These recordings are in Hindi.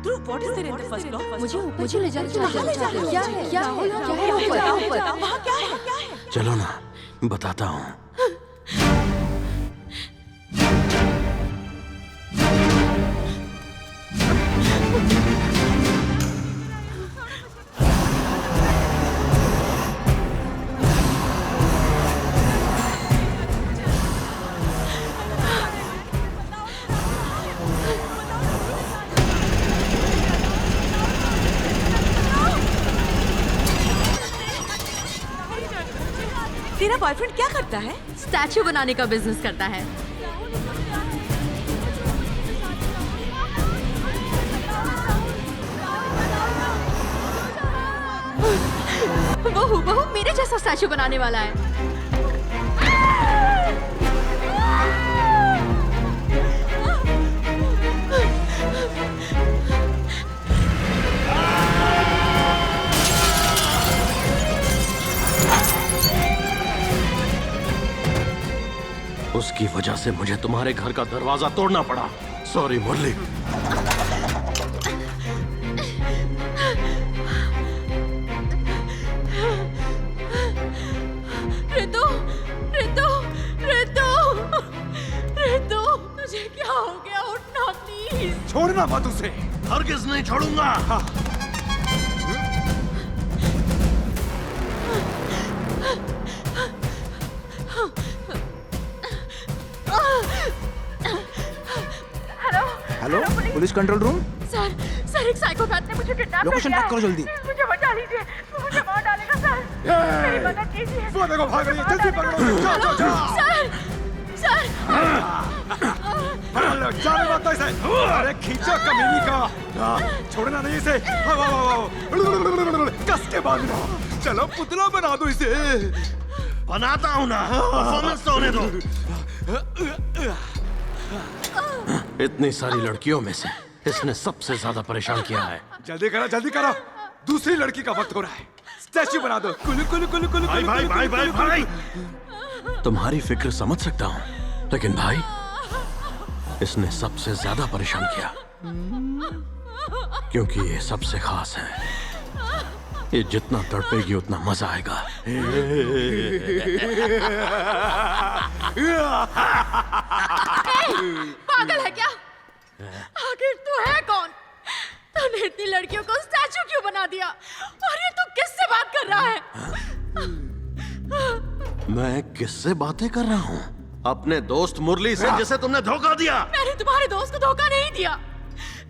Dhruv, what is there in the first floor? मुझे ले जाना चाहते हो? क्या है? क्या है? वहाँ क्या है? चलो ना, बताता हूँ। तेरा बॉयफ्रेंड क्या करता है? स्टैचू बनाने का बिजनेस करता है। बहू मेरे जैसा स्टैचू बनाने वाला है। उसकी वजह से मुझे तुम्हारे घर का दरवाजा तोड़ना पड़ा। सॉरी मुरली। रितु, तुझे क्या हो गया? उठना प्लीज। छोड़ना मत उसे। हरगिज़ नहीं छोड़ूंगा। Hello, police control room. Sir एक साइकोपैथ ने मुझे किडनैप कर लिया। लोकेशन ट्रैक करो जल्दी। मुझे बचा लीजिए, मुझे मार डालेगा सर। मेरी मदद कीजिए। वो देखो भाग रही है, जल्दी पकड़ो। जाओ। सर। जाने मत इसे। अरे खींचो कमीनी का। छोड़ना नहीं इसे। कस के बांधना। चलो पुतला बना दो इसे। बनाता हूँ ना, परफॉर्मेंस तो होने दो। इतनी सारी लड़कियों में से इसने सबसे ज्यादा परेशान किया है। जल्दी करो। दूसरी लड़की का वक्त हो रहा है। स्टैचू बना दो। कुलू कुलू कुलू कुलू। भाई। तुम्हारी फिक्र समझ सकता हूँ, लेकिन भाई इसने सबसे ज्यादा परेशान किया, क्योंकि ये सबसे खास है। ये जितना तड़पेगी उतना मजा आएगा। पागल है क्या? आखिर तू है कौन? तूने इतनी लड़कियों को स्टैचू क्यों बना दिया? और ये तू किससे बात कर रहा है? मैं किससे बातें कर रहा हूँ? अपने दोस्त मुरली से, जिसे तुमने धोखा दिया। मैंने तुम्हारे दोस्त को धोखा नहीं दिया।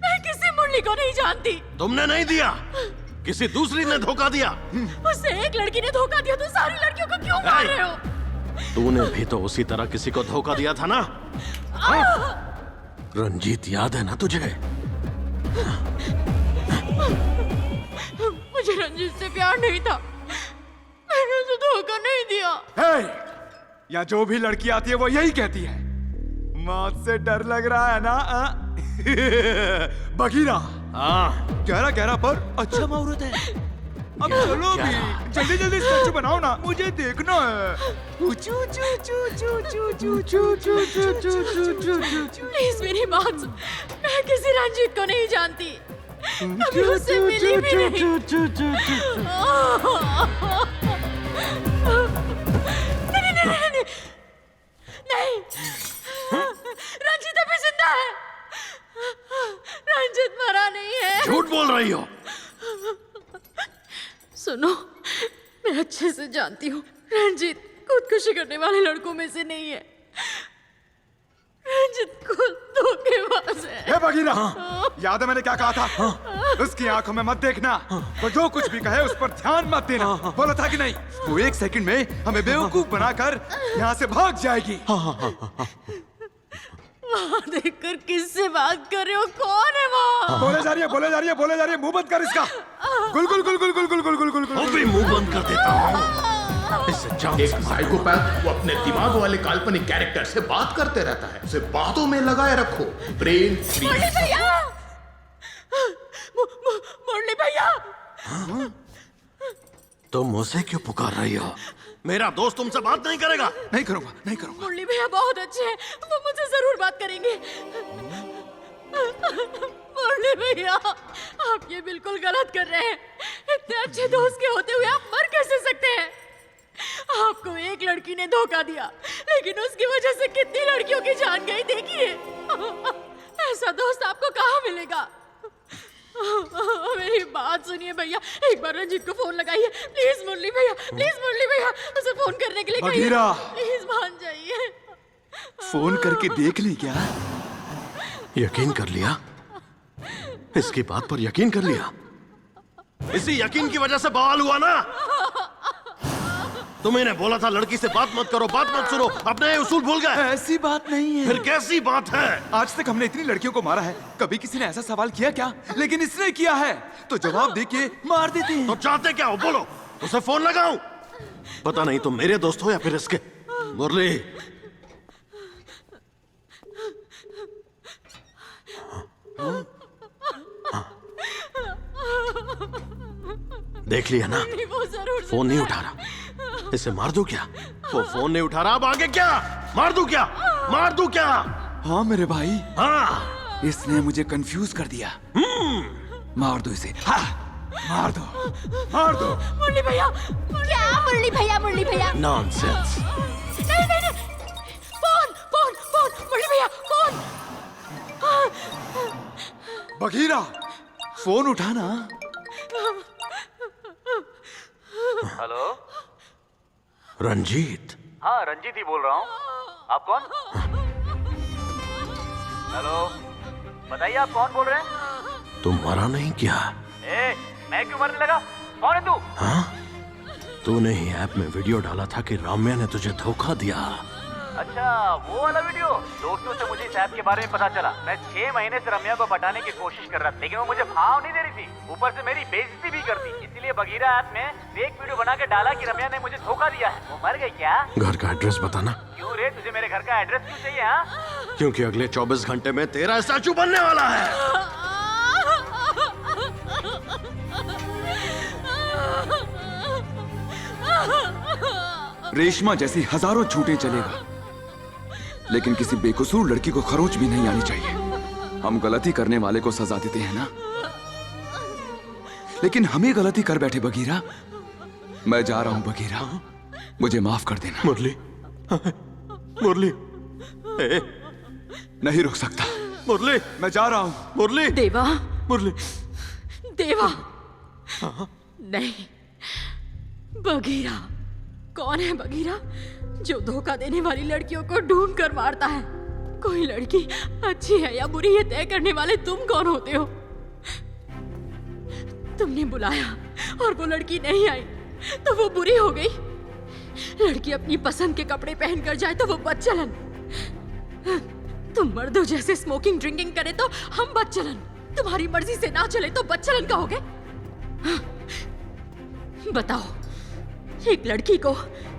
मैं किसी मुरली को नहीं जानती। तुमने नहीं दिया, किसी दूसरी ने धोखा दिया। उससे एक लड़की ने धोखा दिया तो सारी लड़कियों को क्यों मार रहे हो? तूने भी तो उसी तरह किसी को धोखा दिया था ना? रंजीत याद है ना तुझे? मुझे रंजीत से प्यार नहीं था। मैंने उसे धोखा नहीं दिया। या जो भी लड़की आती है वो यही कहती है, मौत से डर लग रहा है ना? बगीरा। गहरा पर अच्छा मुहूर्त है। अब चलो भी, जल्दी स्टैचू बनाओ ना, मुझे देखना है। प्लीज मेरी बात सुन। मैं किसी रंजीत को नहीं जानती, कभी उससे मिली भी नहीं। रंजीत अभी जिंदा है। रंजीत मरा नहीं है। झूठ बोल रही हो। सुनो, मैं अच्छे से जानती हूँ रंजीत खुदकुशी करने वाले लड़कों में से नहीं है। रंजीत खुद धोखेबाज है। हे बगीरा, याद है मैंने क्या कहा था? उसकी आंखों में मत देखना। वो जो कुछ भी कहे उस पर ध्यान मत देना। बोला था कि नहीं? वो एक सेकंड में हमें बेवकूफ बनाकर यहाँ से भाग जाएगी। वहाँ देखकर किससे बात कर रहे हो? कौन है वो? बोले जा रही है। मुंह बंद कर इसका। गुल। वो भी मुंह बंद कर देता हूँ। एक साइकोपैथ वो अपने दिमाग वाले काल्पनिक कैरेक्टर से बात करते रहता है। उसे बातों में लगाए रखो। Brain free. मुरली भैया, तुम उसे क्यों पुकार रही हो? मेरा दोस्त तुमसे बात नहीं करेगा। नहीं करूंगा। मुरली भैया बहुत अच्छे हैं, वो मुझसे जरूर बात करेंगे। मुरली भैया, आप ये बिल्कुल गलत कर रहे हैं। इतने अच्छे दोस्त के होते हुए आप मर कैसे सकते हैं? आपको एक लड़की ने धोखा दिया, लेकिन उसकी वजह से कितनी लड़कियों की जान गई देखिए। ऐसा दोस्त आपको कहाँ मिलेगा? मेरी बात सुनिए भैया, एक बार रंजीत को फोन लगाइए प्लीज। मुरली भैया, प्लीज मुरली भैया, उसे फोन करने के लिए कहिए। बघीरा, प्लीज मान जाइए। फोन करके देख ली क्या? यकीन कर लिया? इसकी बात पर यकीन कर लिया? इसी यकीन की वजह से बवाल हुआ ना? तुम्हें ने बोला था लड़की से बात मत करो, बात मत सुनो, अपने उसूल भूल गए। ऐसी बात नहीं है। फिर कैसी बात है? आज तक हमने इतनी लड़कियों को मारा है, कभी किसी ने ऐसा सवाल किया क्या? लेकिन इसने किया है तो जवाब देके मार देते हैं। तो चाहते क्या हो? बोलो, उसे फोन लगाऊं? पता नहीं तुम मेरे दोस्त हो या फिर इसके। मुरली, देख लिया ना? वो जरूर फोन नहीं उठा रहा। इसे मार दूं क्या? वो फोन नहीं उठा रहा, अब आगे क्या? मार दूं क्या? मार दूं क्या? हाँ मेरे भाई, हाँ, इसने मुझे कंफ्यूज कर दिया। मार दो इसे। हाँ, मार दो, मार दो। मुरली भैया, क्या मुरली भैया? मुरली भैया नॉनसेंस। नहीं नहीं नहीं, फोन फोन फोन, मुरली भैया फोन। बघीरा, फोन उठाना। हेलो। रंजीत। हाँ, रंजीत ही बोल रहा हूँ। आप कौन? हेलो, बताइए आप कौन बोल रहे हैं? तुम मरा नहीं क्या? ए, मैं क्यों मरने लगा? कौन है तू? हाँ? तूने ही ऐप में वीडियो डाला था कि राम्या ने तुझे धोखा दिया। अच्छा, वो वाला वीडियो। दोस्तों से मुझे इस ऐप के बारे में पता चला। मैं 6 महीने से रम्या को पटाने की कोशिश कर रहा था, लेकिन वो मुझे भाव नहीं दे रही थी, ऊपर से मेरी बेइज्जती भी करती। इसीलिए बघीरा ऐप में फेक वीडियो बना के डाला कि रम्या ने मुझे धोखा दिया है। वो मर गई क्या? घर का एड्रेस बताना। क्यों रे, तुझे मेरे घर का एड्रेस क्यों चाहिए? हाँ, क्योंकि अगले 24 घंटे में तेरा स्टैचू बनने वाला है। रेशमा जैसी हजारों छूटें चलेगा, लेकिन किसी बेकसूर लड़की को खरोच भी नहीं आनी चाहिए। हम गलती करने वाले को सजा देते हैं ना, लेकिन हम ही गलती कर बैठे। बघीरा, मैं जा रहा हूं। बघीरा, मुझे माफ कर देना। मुरली, मुरली, ए, नहीं रुक सकता। मुरली, मैं जा रहा हूं। मुरली, देवा, मुरली। देवा नहीं, बघीरा। कौन है बघीरा जो धोखा देने वाली लड़कियों को ढूंढ कर मारता है? कोई लड़की अच्छी है या बुरी है तय करने वाले तुम कौन होते हो? तुमने बुलाया और वो लड़की नहीं आई तो वो बुरी हो गई। लड़की अपनी पसंद के कपड़े पहनकर जाए तो वो बदचलन। तुम मर्दों जैसे स्मोकिंग ड्रिंकिंग करे तो हम बदचलन। तुम्हारी मर्जी से ना चले तो बदचलन कहोगे? बताओ, एक लड़की को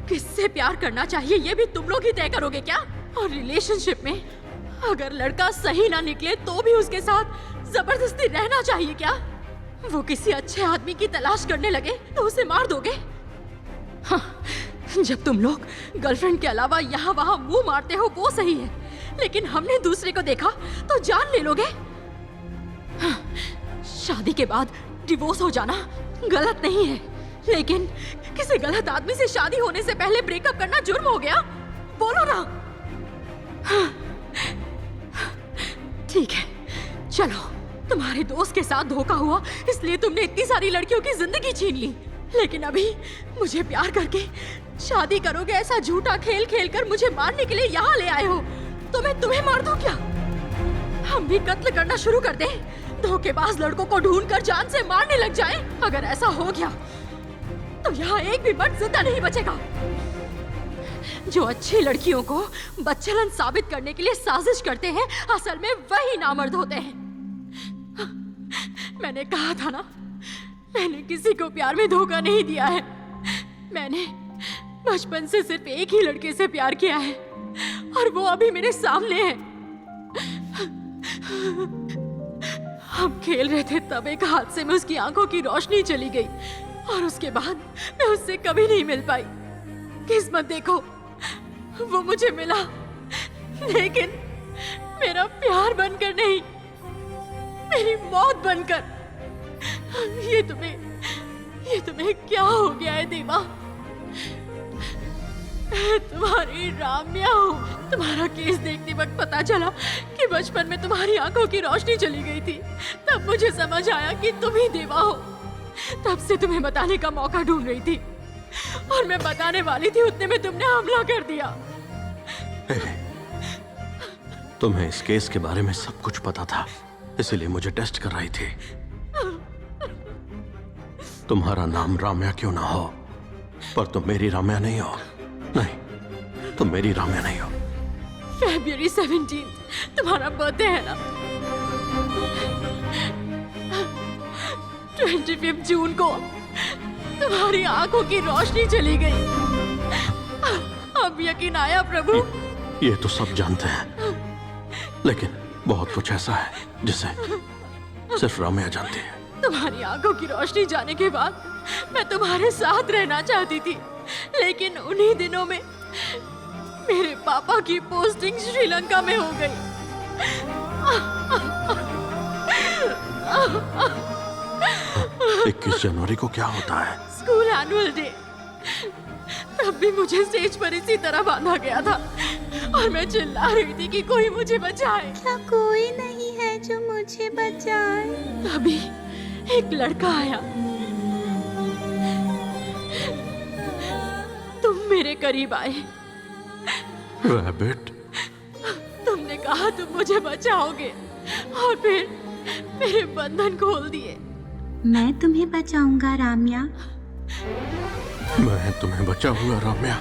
किससे प्यार करना चाहिए ये भी तुम लोग ही तय करोगे क्या? और रिलेशनशिप में अगर लड़का सही ना निकले तो भी उसके साथ जबरदस्ती रहना चाहिए क्या? वो किसी अच्छे आदमी की तलाश करने लगे तो उसे मार दोगे? हाँ, जब तुम लोग गर्लफ्रेंड के अलावा यहाँ वहाँ मुंह मारते हो वो सही है, लेकिन हमने दूसरे को देखा तो जान ले लोगे? हाँ, शादी के बाद डिवोर्स हो जाना गलत नहीं है, लेकिन किसी गलत आदमी से शादी होने से पहले ब्रेकअप करना जुर्म हो गया। बोलो ना। हाँ, ठीक है, चलो। तुम्हारे दोस्त के साथ धोखा हुआ इसलिए तुमने इतनी सारी लड़कियों की जिंदगी छीन ली, लेकिन अभी मुझे प्यार करके शादी करोगे ऐसा झूठा खेल खेलकर मुझे मारने के लिए यहाँ ले आए हो, तो मैं तुम्हें मार दूं क्या? हम भी कत्ल करना शुरू कर दें, धोखेबाज लड़कों को ढूंढकर जान से मारने लग जाएं? अगर ऐसा हो गया तो यहाँ एक भी मर्द जिंदा नहीं बचेगा। जो अच्छी लड़कियों को बदचलन साबित करने के लिए साजिश करते हैं असल में वही नामर्द होते हैं। मैंने कहा था ना, मैंने किसी को प्यार में धोखा नहीं दिया है। मैंने बचपन से सिर्फ एक ही लड़के से प्यार किया है और वो अभी मेरे सामने है। हम खेल रहे थे तब एक हादसे में उसकी आंखों की रोशनी चली गई और उसके बाद मैं उससे कभी नहीं मिल पाई। किस्मत देखो, वो मुझे मिला, लेकिन मेरा प्यार बनकर नहीं, मेरी मौत बनकर। ये तुम्हें क्या हो गया है देवा? मैं तुम्हारी राम्या हूँ। तुम्हारा केस देखते वक्त पता चला कि बचपन में तुम्हारी आंखों की रोशनी चली गई थी। तब मुझे समझ आया कि तुम ही देवा हो। तब से तुम्हें बताने का मौका ढूंढ रही थी और मैं बताने वाली थी, उतने में तुमने हमला कर दिया। तुम्हें इस केस के बारे में सब कुछ पता था, इसलिए मुझे टेस्ट कर रही थी। तुम्हारा नाम राम्या क्यों ना हो, पर तुम मेरी राम्या नहीं हो। नहीं, तुम मेरी राम्या नहीं हो। February 17 तुम्हारा बर्थडे है ना? 25 जून को तुम्हारी आंखों की रोशनी चली गई। अब यकीन आया प्रभु? ये तो सब जानते हैं, लेकिन बहुत कुछ ऐसा है जिसे सिर्फ राम्या जानती है। तुम्हारी आंखों की रोशनी जाने के बाद मैं तुम्हारे साथ रहना चाहती थी, लेकिन उन्हीं दिनों में मेरे पापा की पोस्टिंग श्रीलंका में हो गई। 21 जनवरी को क्या होता है? School annual day. तब भी मुझे स्टेज पर इसी तरह बांधा गया था और मैं चिल्ला रही थी कि कोई मुझे बचाए। क्या कोई नहीं है जो मुझे बचाए? तभी एक लड़का आया। तुम मेरे करीब आए। रैबिट, तुमने कहा तुम मुझे बचाओगे और फिर मेरे बंधन खोल दिए। मैं तुम्हें बचाऊंगा राम्या। मैं तुम्हें बचाऊंगा Ramya.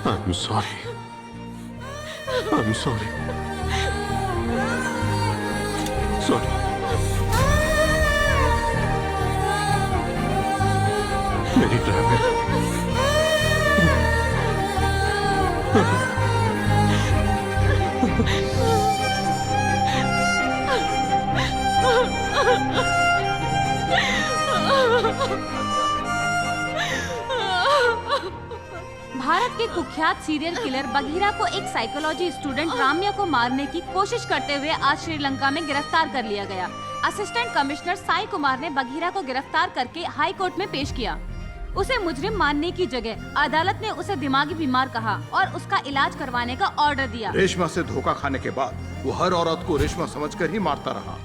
I'm sorry. I'm sorry. Sorry. मेरी रैबिट। भारत के कुख्यात सीरियल किलर बघीरा को एक साइकोलॉजी स्टूडेंट राम्या को मारने की कोशिश करते हुए आज श्रीलंका में गिरफ्तार कर लिया गया। असिस्टेंट कमिश्नर साई कुमार ने बघीरा को गिरफ्तार करके हाई कोर्ट में पेश किया। उसे मुजरिम मानने की जगह अदालत ने उसे दिमागी बीमार कहा और उसका इलाज करवाने का ऑर्डर दिया। रेशमा से धोखा खाने के बाद वो हर औरत को रेशमा समझकर ही मारता रहा।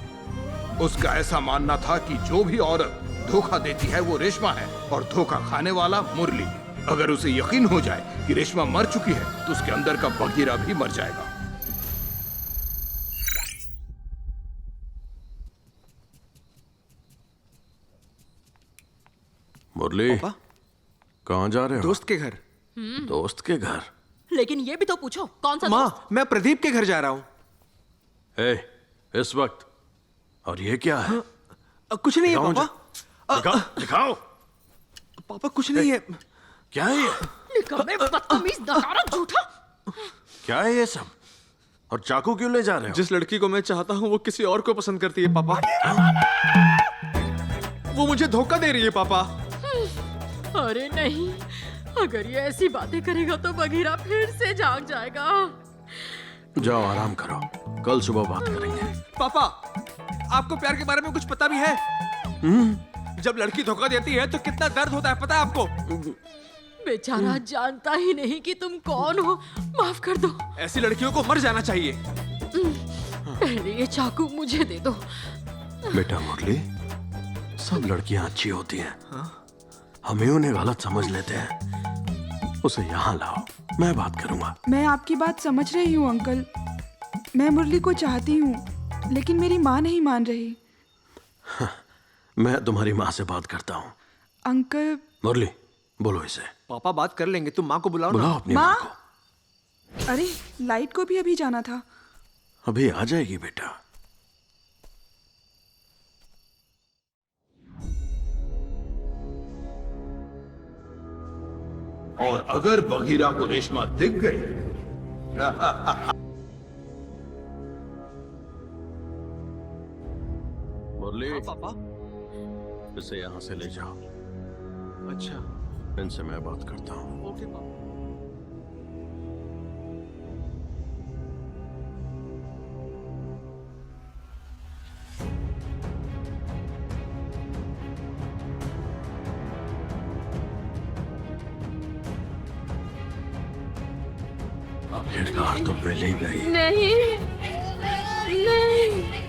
उसका ऐसा मानना था कि जो भी औरत धोखा देती है वो रेशमा है और धोखा खाने वाला मुरली। अगर उसे यकीन हो जाए कि रेशमा मर चुकी है तो उसके अंदर का बघीरा भी मर जाएगा। मुरली, कहाँ जा रहे हो? दोस्त के घर। दोस्त के घर? लेकिन ये भी तो पूछो कौन सा माँ, दोस्त? मैं प्रदीप के घर जा रहा हूँ। इस वक्त? और ये क्या है? कुछ नहीं है दिखाओ पापा। दिखाओ, दिखाओ। पापा कुछ नहीं है। क्या है ये? निकम्मे, बदतमीज, नकारा, झूठा। क्या है ये सब? और चाकू क्यों ले जा रहे हो? जिस लड़की को मैं चाहता हूँ वो किसी और को पसंद करती है पापा। वो मुझे धोखा दे रही है पापा। अरे नहीं, अगर ये ऐसी बातें करेगा तो बघीरा फिर से जाग जाएगा। जाओ आराम करो, कल सुबह बात करेंगे। पापा, आपको प्यार के बारे में कुछ पता भी है? जब लड़की धोखा देती है तो कितना दर्द होता है, पता है आपको? बेचारा जानता ही नहीं कि तुम कौन हो। माफ कर दो। ऐसी लड़कियों को मर जाना चाहिए। पहले ये चाकू मुझे दे दो। बेटा मुरली, सब लड़कियां अच्छी होती हैं। हम ही उन्हें गलत समझ लेते हैं। उसे यहाँ लाओ, मैं बात करूंगा। मैं आपकी बात समझ रही हूँ अंकल। मैं मुरली को चाहती हूँ, लेकिन मेरी माँ नहीं मान रही। मैं तुम्हारी माँ से बात करता हूँ। अंकल। मुरली, बोलो इसे। पापा बात कर लेंगे, तुम माँ को बुलाओ ना। बुलाओ अपनी माँ को। अरे लाइट को भी अभी जाना था। अभी आ जाएगी बेटा। और अगर बघीरा को रेशमा दिख गई मुरली, पापा। इसे यहाँ से ले जाओ। अच्छा, इनसे मैं बात करता हूँ। ओके पापा। आखिरकार तो मिल ही गई। नहीं नहीं